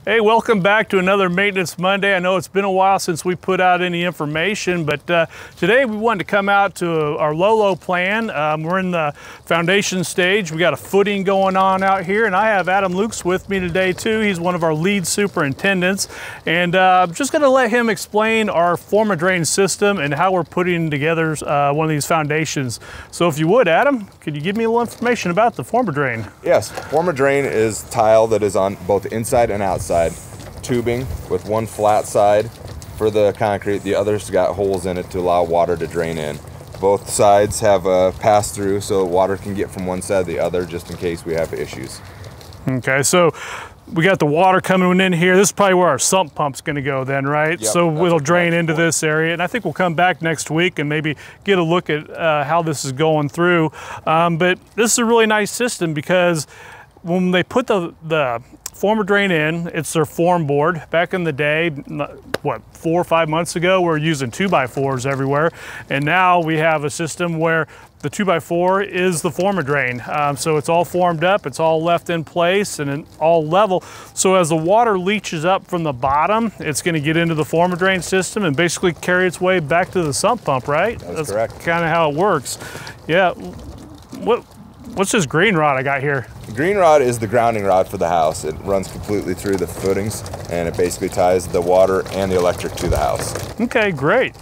Hey, welcome back to another Maintenance Monday. I know it's been a while since we put out any information, but today we wanted to come out to our Lolo plan. We're in the foundation stage. We got a footing going on out here, and I have Adam Lukes with me today too. He's one of our lead superintendents, and I'm just gonna let him explain our Forma-Drain system and how we're putting together one of these foundations. So if you would, Adam, could you give me a little information about the Forma-Drain? Yes, Forma-Drain is tile that is on both inside and outside. Tubing with one flat side for the concrete, the other's got holes in it to allow water to drain in. Both sides have a pass-through so water can get from one side to the other just in case we have issues. Okay, so we got the water coming in here. This is probably where our sump pump's gonna go then, right? Yep, so it'll drain into this area, and I think we'll come back next week and maybe get a look at how this is going through. But this is a really nice system because when they put the Forma-Drain in, it's their form board. Back in the day, what, 4 or 5 months ago, we were using 2x4s everywhere. And now we have a system where the 2x4 is the Forma-Drain. So it's all formed up, it's all left in place and all level. So as the water leaches up from the bottom, it's gonna get into the Forma-Drain system and basically carry its way back to the sump pump, right? That's correct. Kind of how it works. Yeah. What's this green rod I got here? The green rod is the grounding rod for the house. It runs completely through the footings and it basically ties the water and the electric to the house. Okay, great.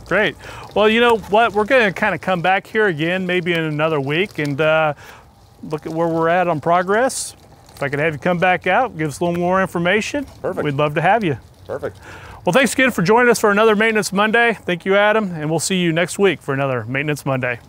Well, you know what? We're gonna kind of come back here again, maybe in another week and look at where we're at on progress. If I could have you come back out, give us a little more information. Perfect. We'd love to have you. Perfect. Well, thanks again for joining us for another Maintenance Monday. Thank you, Adam, and we'll see you next week for another Maintenance Monday.